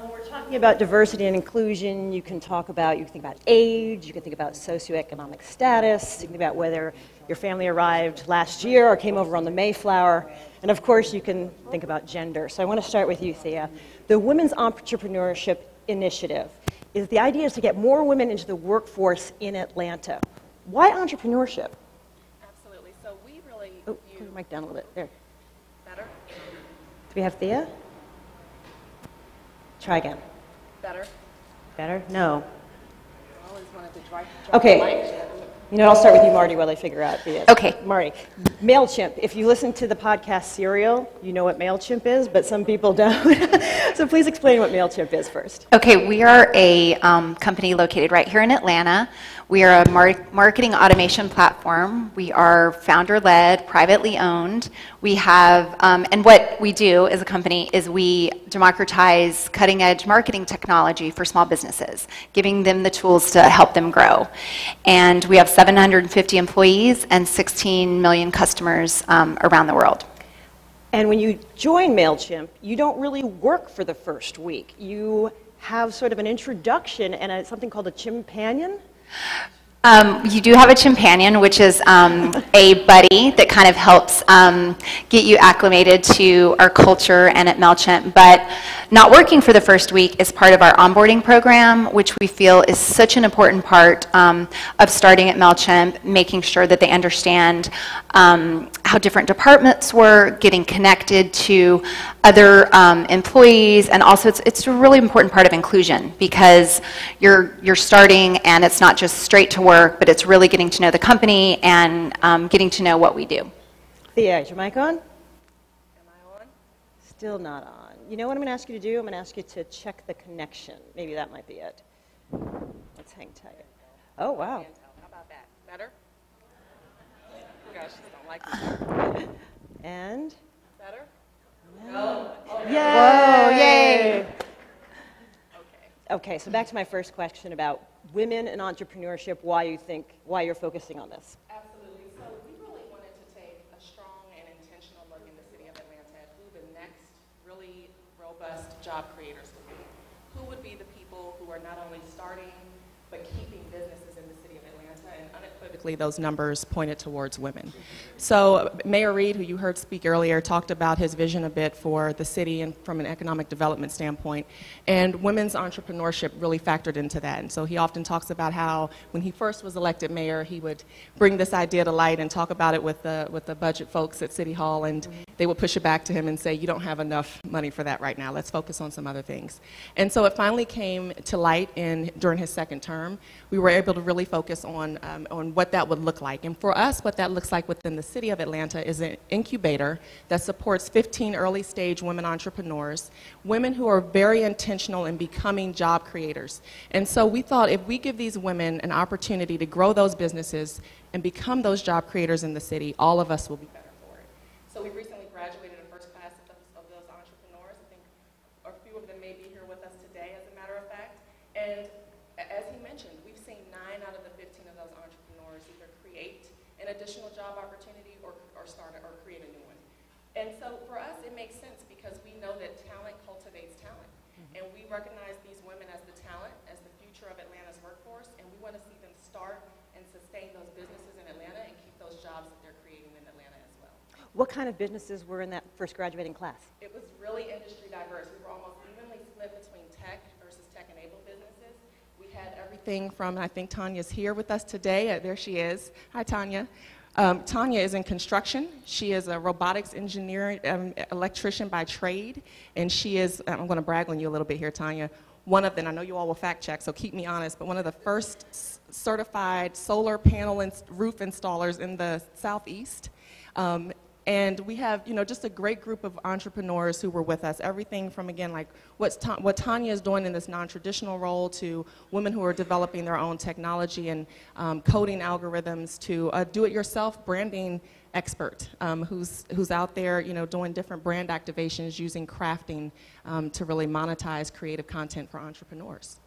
When we're talking about diversity and inclusion, you can think about age, you can think about socioeconomic status, you can think about whether your family arrived last year or came over on the Mayflower, and of course you can think about gender. So I want to start with you, Theia. The Women's Entrepreneurship Initiative the idea is to get more women into the workforce in Atlanta. Why entrepreneurship? Absolutely. So we really put your mic down a little bit. There. Better? Do we have Theia? Try again. Better? Better? No. I always wanted to try okay. The mic. You know, I'll start with you, Marty, while I figure out the... Okay. Marty, MailChimp. If you listen to the podcast Serial, you know what MailChimp is, but some people don't. So please explain what MailChimp is first. Okay, we are a company located right here in Atlanta. We are a marketing automation platform. We are founder-led, privately owned. We have, and what we do as a company is we democratize cutting-edge marketing technology for small businesses, giving them the tools to help them grow. And we have 750 employees and 16 million customers around the world. And when you join MailChimp, you don't really work for the first week. You have sort of an introduction and something called a Chimpanion. You do have a Chimpanion, which is a buddy that kind of helps get you acclimated to our culture and at MailChimp. But not working for the first week is part of our onboarding program, which we feel is such an important part of starting at MailChimp, making sure that they understand how different departments work, getting connected to other employees, and also it's a really important part of inclusion because you're starting and it's not just straight to work, but it's really getting to know the company and getting to know what we do. Theia, is your mic on? Am I on? Still not on. You know what I'm going to ask you to do? I'm going to ask you to check the connection. Maybe that might be it. Let's hang tight. Oh, wow. How about that? Better? You guys just don't like me. And? Better? No. Oh, Yay! Whoa, yay! Okay. Okay, so back to my first question about women and entrepreneurship, why you're focusing on this. Absolutely. So we really wanted to take a strong and intentional look in the city of Atlanta at who the next really robust job creators would be. Who would be the people who are not only starting, but keeping businesses in the city of Atlanta, and unequivocally those numbers pointed towards women. So Mayor Reed, who you heard speak earlier, talked about his vision a bit for the city and from an economic development standpoint, and women's entrepreneurship really factored into that. And so he often talks about how when he first was elected mayor, he would bring this idea to light and talk about it with the budget folks at City Hall, and they would push it back to him and say, you don't have enough money for that right now, let's focus on some other things. And so it finally came to light during his second term. We were able to really focus on what that would look like. And for us, what that looks like within the city of Atlanta is an incubator that supports 15 early stage women entrepreneurs, women who are very intentional in becoming job creators. And so we thought if we give these women an opportunity to grow those businesses and become those job creators in the city, all of us will be better for it. So we recently graduated a first class of those entrepreneurs. I think a few of them may be here with us today, as a matter of fact. And as he mentioned, we've seen 9 out of the 15 of those entrepreneurs either create an additional job opportunity or start or create a new one. And so for us, it makes sense because we know that talent cultivates talent. And we recognize these women as the talent, as the future of Atlanta's workforce, and we want to see them start and sustain those businesses in Atlanta and keep those jobs that they're creating in Atlanta as well. What kind of businesses were in that first graduating class? It was really industry diverse. We were almost evenly split between tech versus tech-enabled businesses. We had everything from, I think Tanya's here with us today. There she is. Hi, Tanya. Tanya is in construction. She is a robotics engineer, electrician by trade, and she is, I'm going to brag on you a little bit here, Tanya, one of them, I know you all will fact check, so keep me honest, but one of the first certified solar panel and roof installers in the Southeast. And we have, just a great group of entrepreneurs who were with us. Everything from, again, like what Tanya is doing in this non-traditional role to women who are developing their own technology and coding algorithms to a do-it-yourself branding expert who's out there, doing different brand activations using crafting to really monetize creative content for entrepreneurs.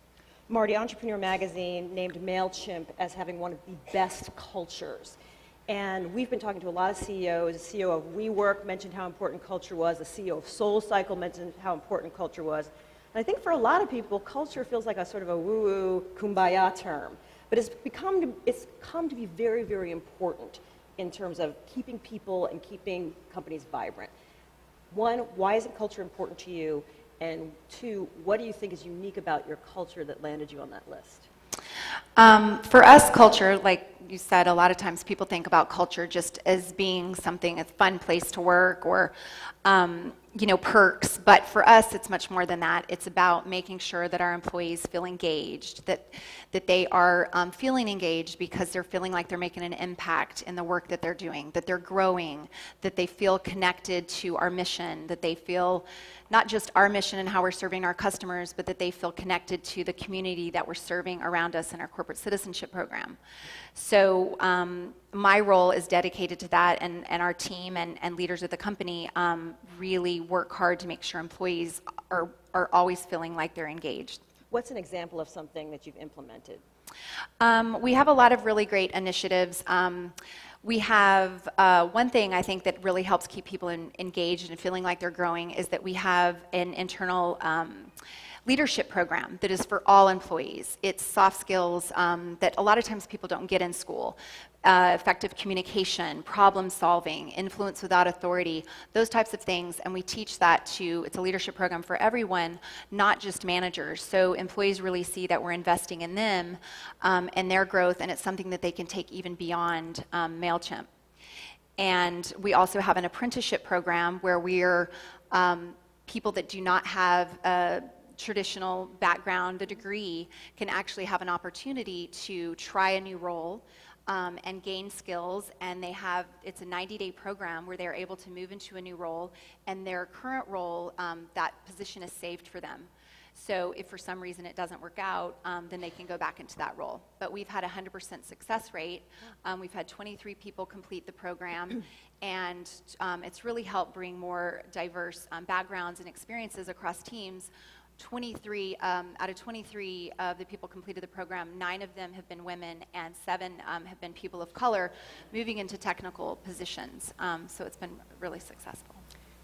Marti, Entrepreneur Magazine named MailChimp as having one of the best cultures. And we've been talking to a lot of CEOs. The CEO of WeWork mentioned how important culture was. The CEO of SoulCycle mentioned how important culture was. And I think for a lot of people, culture feels like a sort of a woo-woo kumbaya term, but it's come to be very, very important in terms of keeping people and keeping companies vibrant. One, why is culture important to you? And two, what do you think is unique about your culture that landed you on that list? For us, culture, like you said, a lot of times people think about culture just as being something, a fun place to work or, you know, perks. But for us, it's much more than that. It's about making sure that our employees feel engaged, that they are feeling engaged because they're feeling like they're making an impact in the work that they're doing, that they're growing, that they feel connected to our mission, that they feel not just our mission and how we're serving our customers, but that they feel connected to the community that we're serving around us in our corporate citizenship program. So my role is dedicated to that, and our team and leaders of the company really work hard to make sure employees are always feeling like they're engaged. What's an example of something that you've implemented? We have a lot of really great initiatives. We have one thing I think that really helps keep people engaged and feeling like they're growing is that we have an internal leadership program that is for all employees. It's soft skills that a lot of times people don't get in school. Effective communication, problem solving, influence without authority, those types of things. And we teach that it's a leadership program for everyone, not just managers. So employees really see that we're investing in them and their growth, and it's something that they can take even beyond MailChimp. And we also have an apprenticeship program where we're people that do not have a traditional background, a degree, can actually have an opportunity to try a new role and gain skills, and it's a 90-day program where they're able to move into a new role, and their current role, that position is saved for them. So if for some reason it doesn't work out, then they can go back into that role. But we've had a 100% success rate. We've had 23 people complete the program, and it's really helped bring more diverse backgrounds and experiences across teams. 23 out of 23 of the people completed the program, 9 of them have been women and 7 have been people of color moving into technical positions. So it's been really successful.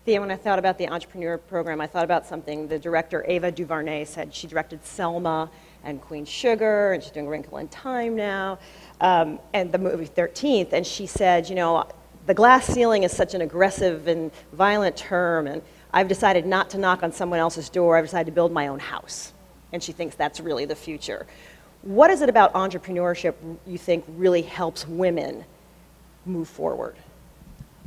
Thea, when I thought about the entrepreneur program, I thought about something the director, Ava DuVernay, said. She directed Selma and Queen Sugar, and she's doing Wrinkle in Time now, and the movie 13th. And she said, you know, the glass ceiling is such an aggressive and violent term, and I've decided not to knock on someone else's door. I've decided to build my own house. And she thinks that's really the future. What is it about entrepreneurship you think really helps women move forward?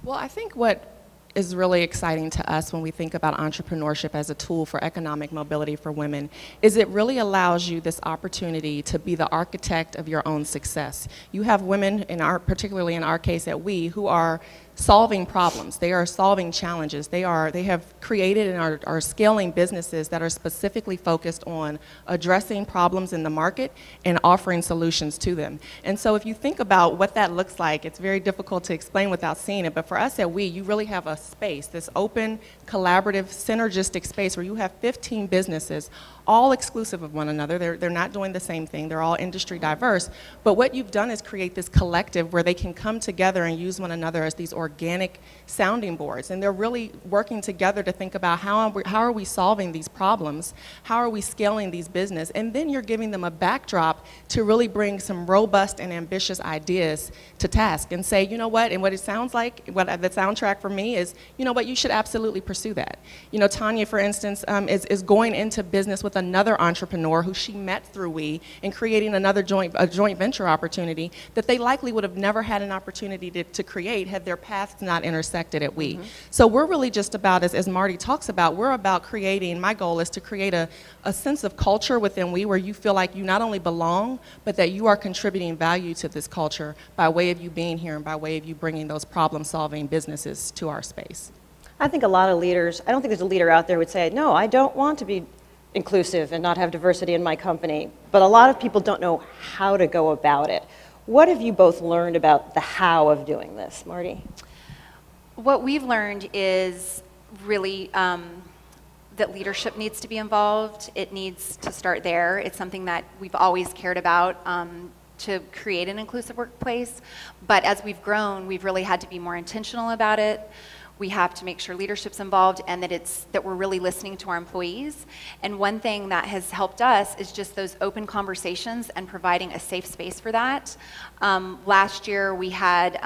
Well, I think what is really exciting to us when we think about entrepreneurship as a tool for economic mobility for women is it really allows you this opportunity to be the architect of your own success. You have women, particularly in our case at We, who are solving problems. They are solving challenges. They have created and are scaling businesses that are specifically focused on addressing problems in the market and offering solutions to them. And so if you think about what that looks like, it's very difficult to explain without seeing it, but for us at We, you really have a space, this open, collaborative, synergistic space where you have 15 businesses, all exclusive of one another. They're not doing the same thing. They're all industry diverse. But what you've done is create this collective where they can come together and use one another as these organic sounding boards. And they're really working together to think about how are we solving these problems? How are we scaling these business? And then you're giving them a backdrop to really bring some robust and ambitious ideas to task and say, you know what, and what it sounds like, what the soundtrack for me is, you know what, you should absolutely pursue that. You know, Tanya, for instance, is going into business with another entrepreneur who she met through We and creating another joint venture opportunity that they likely would have never had an opportunity to create had their paths not intersected at We. So we're really just about, as Marti talks about, we're about creating, my goal is to create a sense of culture within We where you feel like you not only belong, but that you are contributing value to this culture by way of you being here and by way of you bringing those problem-solving businesses to our space. I think a lot of leaders, I don't think there's a leader out there who would say, no, I don't want to be inclusive and not have diversity in my company, but a lot of people don't know how to go about it. What have you both learned about the how of doing this, Marti? What we've learned is really that leadership needs to be involved. It needs to start there. It's something that we've always cared about to create an inclusive workplace, but as we've grown, we've really had to be more intentional about it. we have to make sure leadership's involved and that we're really listening to our employees. And one thing that has helped us is just those open conversations and providing a safe space for that. Last year we had,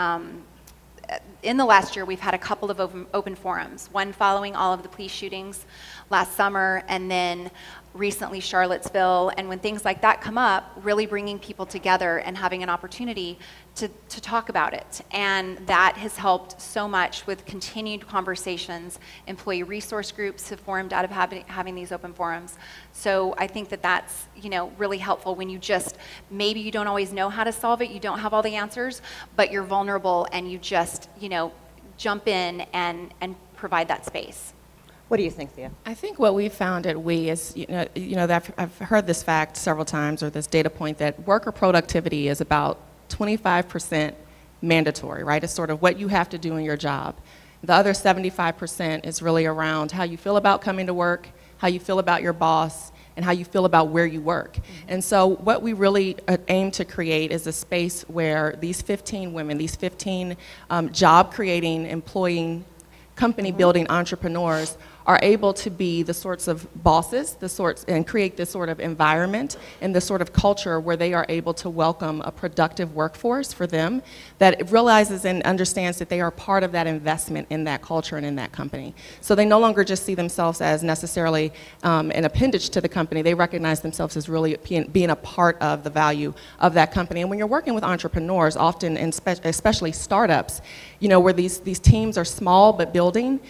in the last year, we've had a couple of open forums, one following all of the police shootings last summer, and then recently Charlottesville. And when things like that come up, really bringing people together and having an opportunity to talk about it. And that has helped so much with continued conversations. Employee resource groups have formed out of having these open forums. So I think that that's, you know, really helpful when you just, maybe you don't always know how to solve it, you don't have all the answers, but you're vulnerable and you just, you know, jump in and provide that space. What do you think, Theia? I think what we found at We is, that I've heard this fact several times, or this data point, that worker productivity is about 25% mandatory, right? It's sort of what you have to do in your job. The other 75% is really around how you feel about coming to work, how you feel about your boss, and how you feel about where you work. Mm-hmm. And so what we really aim to create is a space where these 15 women, these 15 job-creating, employing, company-building entrepreneurs are able to be the sorts of bosses, and create this sort of environment and this sort of culture where they are able to welcome a productive workforce for them that realizes and understands that they are part of that investment in that culture and in that company. So they no longer just see themselves as necessarily an appendage to the company. They recognize themselves as really being a part of the value of that company. And when you're working with entrepreneurs, often, especially startups, where these teams are small but building,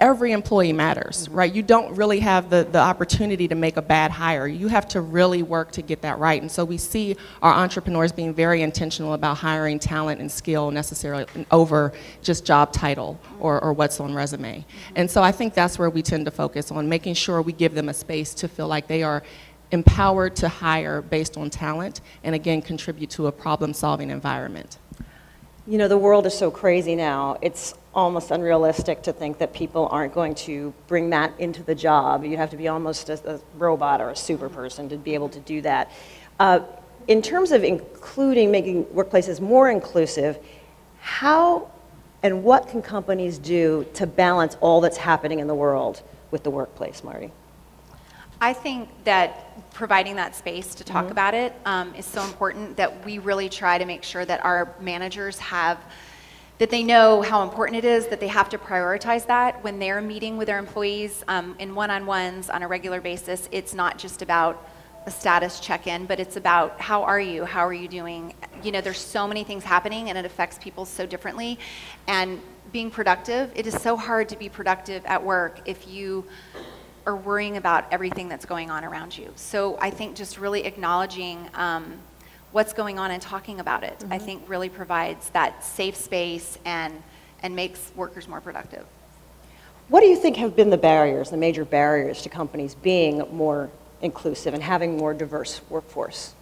every employee matters, right? You don't really have the opportunity to make a bad hire. You have to really work to get that right. And so we see our entrepreneurs being very intentional about hiring talent and skill necessarily over just job title or what's on resume. And so I think that's where we tend to focus on making sure we give them a space to feel like they are empowered to hire based on talent and, again, contribute to a problem-solving environment. The world is so crazy now, it's almost unrealistic to think that people aren't going to bring that into the job. You have to be almost a robot or a super person to be able to do that. In terms of making workplaces more inclusive, how and what can companies do to balance all that's happening in the world with the workplace, Marti? I think that providing that space to talk about it is so important, that we really try to make sure that our managers that they know how important it is, that they have to prioritize that when they're meeting with their employees in one-on-ones on a regular basis. It's not just about a status check-in, but it's about how are you doing? There's so many things happening and it affects people so differently. And being productive, it is so hard to be productive at work if you are worrying about everything that's going on around you. So I think just really acknowledging what's going on and talking about it, I think really provides that safe space and makes workers more productive. What do you think have been the major barriers to companies being more inclusive and having more diverse workforce?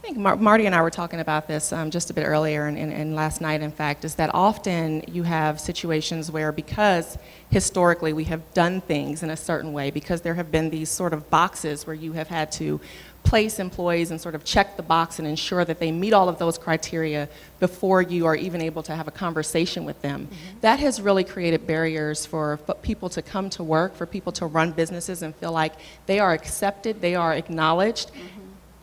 I think Marti and I were talking about this just a bit earlier and last night, in fact, is that often you have situations where, because historically we have done things in a certain way, because there have been these sort of boxes where you have had to place employees and sort of check the box and ensure that they meet all of those criteria before you are even able to have a conversation with them. That has really created barriers for people to come to work, for people to run businesses and feel like they are accepted, they are acknowledged,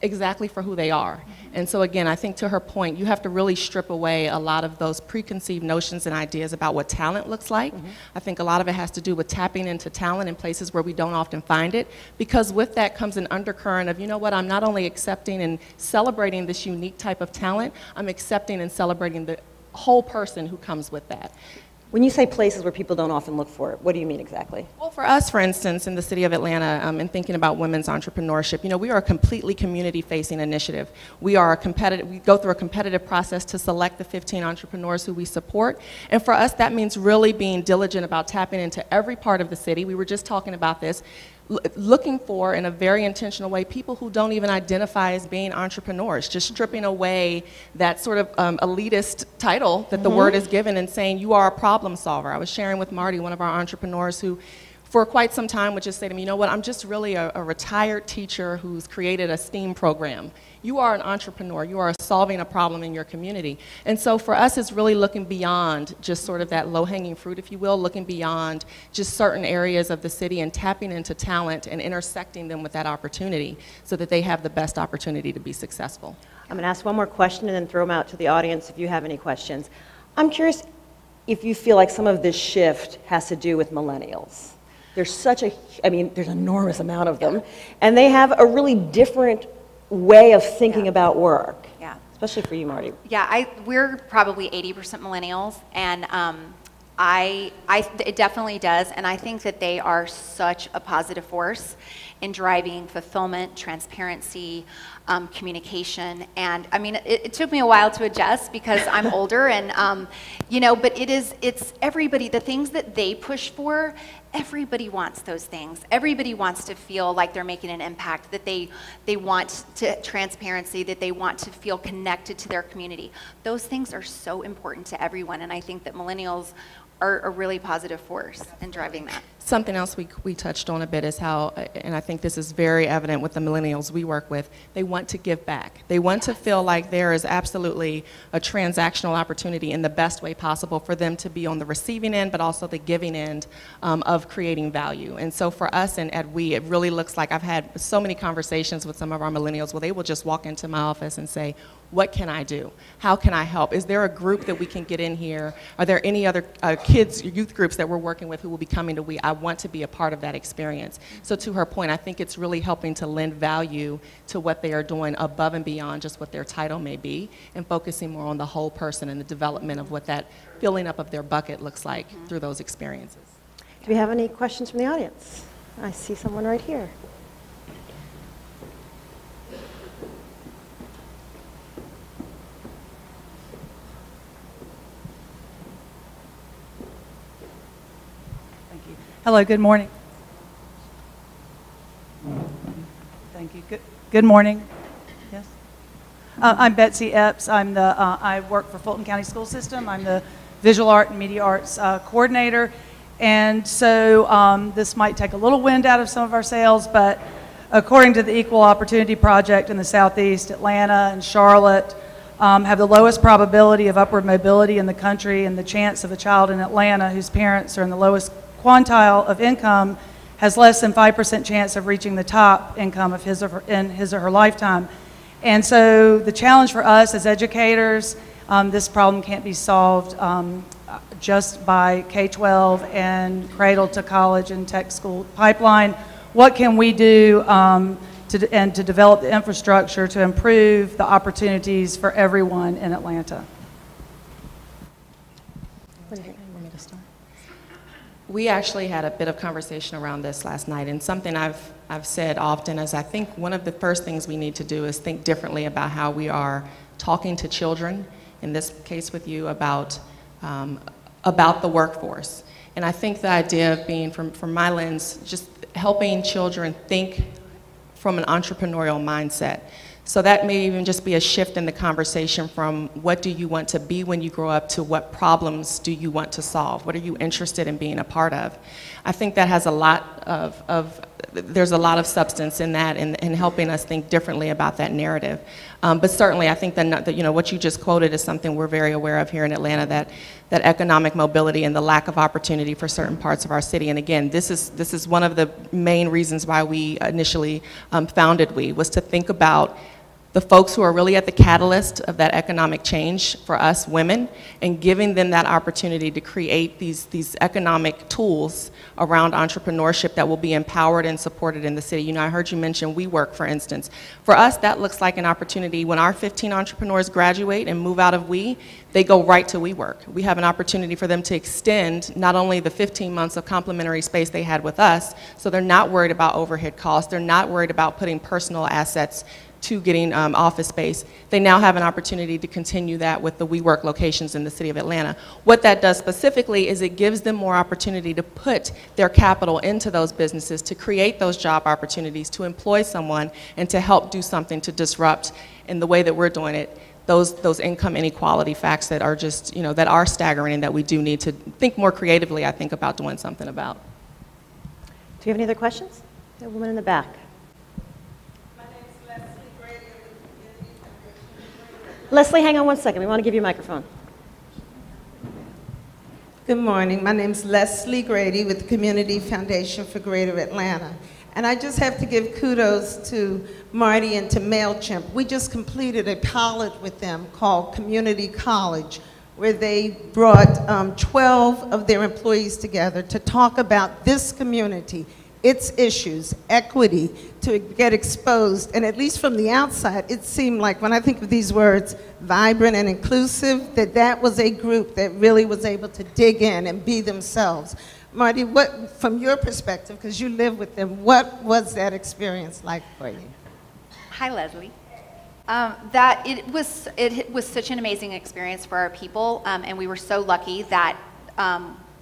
exactly for who they are. And so again, I think to her point, you have to really strip away a lot of those preconceived notions and ideas about what talent looks like. I think a lot of it has to do with tapping into talent in places where we don't often find it, because with that comes an undercurrent of, I'm not only accepting and celebrating this unique type of talent, I'm accepting and celebrating the whole person who comes with that. When you say places where people don't often look for it, what do you mean exactly? Well, for us, for instance, in the city of Atlanta, and thinking about women's entrepreneurship, we are a completely community-facing initiative. We go through a competitive process to select the 15 entrepreneurs who we support. And for us, that means really being diligent about tapping into every part of the city. We were just talking about this. Looking for, in a very intentional way, people who don't even identify as being entrepreneurs, just stripping away that sort of elitist title that the word is given and saying you are a problem solver. I was sharing with Marti, one of our entrepreneurs, who for quite some time would just say to me, you know what, I'm just really a retired teacher who's created a STEAM program. You are an entrepreneur. You are solving a problem in your community. And so for us, it's really looking beyond just sort of that low-hanging fruit, if you will, looking beyond just certain areas of the city and tapping into talent and intersecting them with that opportunity so that they have the best opportunity to be successful. I'm going to ask one more question and then throw them out to the audience if you have any questions. I'm curious if you feel like some of this shift has to do with millennials. There's such a, I mean, there's an enormous amount of them, and they have a really different way of thinking about work. Yeah. Especially for you, Marti. Yeah, we're probably 80% millennials, and it definitely does, and I think that they are such a positive force in driving fulfillment, transparency, communication, and I mean, it took me a while to adjust because I'm older, and you know, but it's everybody, the things that they push for, everybody wants those things. Everybody wants to feel like they're making an impact, that they want transparency, that they want to feel connected to their community. Those things are so important to everyone, and I think that millennials are a really positive force in driving that. Something else we touched on a bit is how, and I think this is very evident with the millennials we work with, they want to give back. They want to feel like there is absolutely a transactional opportunity in the best way possible for them to be on the receiving end, but also the giving end of creating value. And so for us and at We, it really looks like I've had so many conversations with some of our millennials where they will just walk into my office and say, what can I do? How can I help? Is there a group that we can get in here? Are there any other kids, youth groups that we're working with who will be coming to We? I want to be a part of that experience. So to her point, I think it's really helping to lend value to what they are doing above and beyond just what their title may be, and focusing more on the whole person and the development of what that filling up of their bucket looks like through those experiences. Do we have any questions from the audience? I see someone right here. Hello, good morning. Thank you. Good morning. Yes. I'm Betsy Epps. I work for Fulton County School System. I'm the Visual Art and Media Arts coordinator. And so this might take a little wind out of some of our sails, but according to the Equal Opportunity Project in the Southeast, Atlanta and Charlotte have the lowest probability of upward mobility in the country, and the chance of a child in Atlanta whose parents are in the lowest quantile of income has less than 5% chance of reaching the top income of in his or her lifetime. And so the challenge for us as educators, this problem can't be solved just by K-12 and cradle to college and tech school pipeline. What can we do to develop the infrastructure to improve the opportunities for everyone in Atlanta? We actually had a bit of conversation around this last night, and something I've said often is I think one of the first things we need to do is think differently about how we are talking to children, in this case with you, about the workforce. And I think the idea of being, from my lens, just helping children think from an entrepreneurial mindset. So that may even just be a shift in the conversation from what do you want to be when you grow up to what problems do you want to solve? What are you interested in being a part of? I think that has a lot there's a lot of substance in that, in helping us think differently about that narrative. But certainly I think that you know, what you just quoted is something we're very aware of here in Atlanta, that economic mobility and the lack of opportunity for certain parts of our city. And again, this is one of the main reasons why we initially founded We, was to think about the folks who are really at the catalyst of that economic change for us women, and giving them that opportunity to create these economic tools around entrepreneurship that will be empowered and supported in the city. You know, I heard you mention WeWork, for instance. For us, that looks like an opportunity. When our 15 entrepreneurs graduate and move out of We, they go right to WeWork. We have an opportunity for them to extend not only the 15 months of complimentary space they had with us, so they're not worried about overhead costs, they're not worried about putting personal assets to getting office space. They now have an opportunity to continue that with the WeWork locations in the city of Atlanta. What that does specifically is it gives them more opportunity to put their capital into those businesses, to create those job opportunities, to employ someone, and to help do something to disrupt, in the way that we're doing it, those income inequality facts that are just, you know, that are staggering, and that we do need to think more creatively, I think, about doing something about. you have any other questions? The woman in the back. My name is Leslie Grady of the Community Foundation. Leslie, hang on one second. We want to give you a microphone. Good morning. My name is Leslie Grady with the Community Foundation for Greater Atlanta. And I just have to give kudos to Marti and to MailChimp. We just completed a pilot with them called Community College, where they brought 12 of their employees together to talk about this community, its issues, equity, to get exposed. And at least from the outside, it seemed like, when I think of these words, vibrant and inclusive, that was a group that really was able to dig in and be themselves. Marti, what, from your perspective, because you live with them, what was that experience like for you? Hi, Leslie. It was such an amazing experience for our people, and we were so lucky that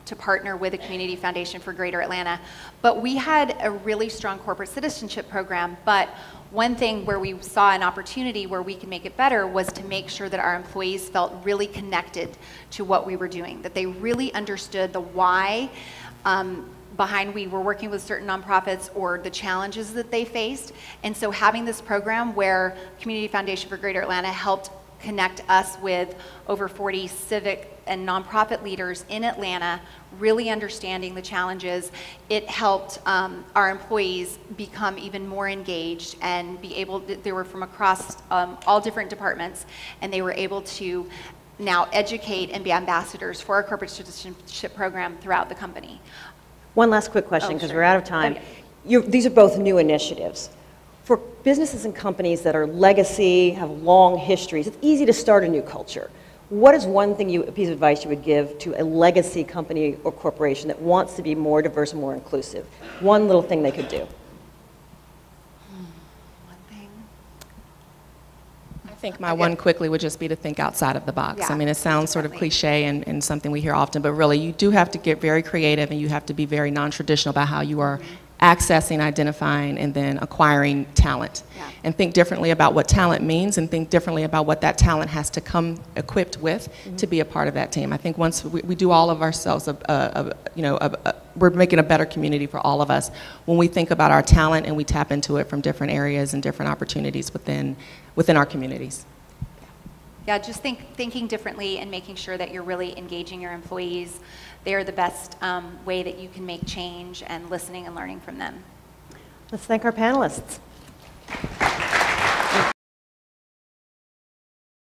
to partner with the Community Foundation for Greater Atlanta. But we had a really strong corporate citizenship program, but one thing where we saw an opportunity where we could make it better was to make sure that our employees felt really connected to what we were doing, that they really understood the why behind we were working with certain nonprofits or the challenges that they faced. And so having this program where Community Foundation for Greater Atlanta helped connect us with over 40 civic and nonprofit leaders in Atlanta, really understanding the challenges, it helped our employees become even more engaged and be able to, they were from across all different departments, and they were able to now educate and be ambassadors for our corporate citizenship program throughout the company. One last quick question, because sure. we're out of time. These are both new initiatives. For businesses and companies that are legacy, have long histories, it's easy to start a new culture. What is one thing a piece of advice you would give to a legacy company or corporation that wants to be more diverse and more inclusive? One little thing they could do. One thing. I think my one quickly would just be to think outside of the box. Yeah, I mean, it sounds sort of definitely. cliche and something we hear often, but really you do have to get very creative and you have to be very non-traditional about how you are accessing, identifying, and then acquiring talent. Yeah. And think differently about what talent means and think differently about what that talent has to come equipped with to be a part of that team. I think once we do all of ourselves, we're making a better community for all of us when we think about our talent and we tap into it from different areas and different opportunities within our communities. Yeah, just thinking differently and making sure that you're really engaging your employees. They are the best way that you can make change, and listening and learning from them. Let's thank our panelists.